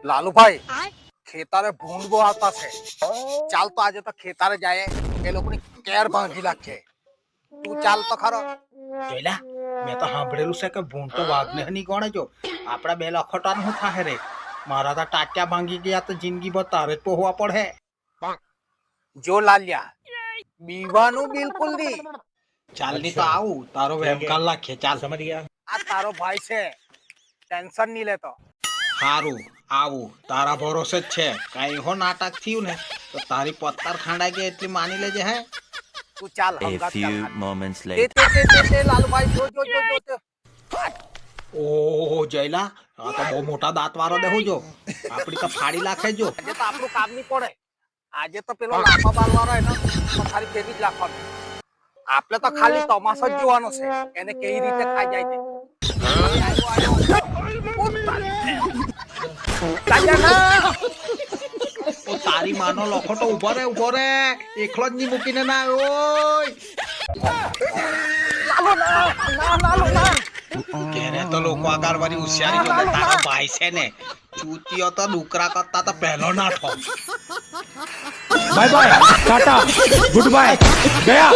લાલુભાઈ ખેતારે ભૂંડ બહુ આવતા છે. ચાલ તો આજે તો ખેતારે જાય એ લોકોની કેર ભાંગી નાખે. તું ચાલ તો ખરો. જોઈલા મેં તો સાંભળેલું છે કે ભૂંડ તો વાઘને નહીં ગણે જો આપડા બે લખોટાનું શું થાય રે મારા તો ટાટિયા ભાંગી ગયા તો જિંદગીભર તારે જ પોહવા પડે. જો લાલ્યા બીવાનું બિલકુલ નહીં. ચાલ ની તો આવું તારો વેમ કાલ નાખીએ. ચાલ સમજ ગયા. આ તારો ભાઈ છે, ટેન્શન નહીં લેતો. સારું આવું તારા ભરોસે જ છે. કઈ હો નાટક થયું ને તો તારી પત્તર ખાંડાઈ ગઈ એટલી માની લેજે. હે તું ચાલ A હંગાત few ચાલ. moments તે later. તે લાલુભાઈ જો જો જો જો તે. ઓહો જયલા આ તો બહુ મોટા દાંત વાળો દેવું જો આપડી તો ફાડી નાખે જો. આજે તો આપણું કામ નહીં પડે. આજે તો પેલો લાફા બાલવાળો એનો પથારી ફેરવી જ રાખવાનો. આપણે તો ખાલી તમાશો જ જોવાનો છે એને કેવી રીતે ખાઈ જાય છે. ઓ તારી માનો લખોટો ઉભો રે એકલો જ નહીં મૂકીને ના આવ્યો. ઘેરે તો લોકો આગળ વળી હોશિયારી જોડે તારા ભાઈ છે ને ચૂતીઓ તો ડુકરા કરતા તો પહેલો નાઠો. Bye bye tata good bye गया.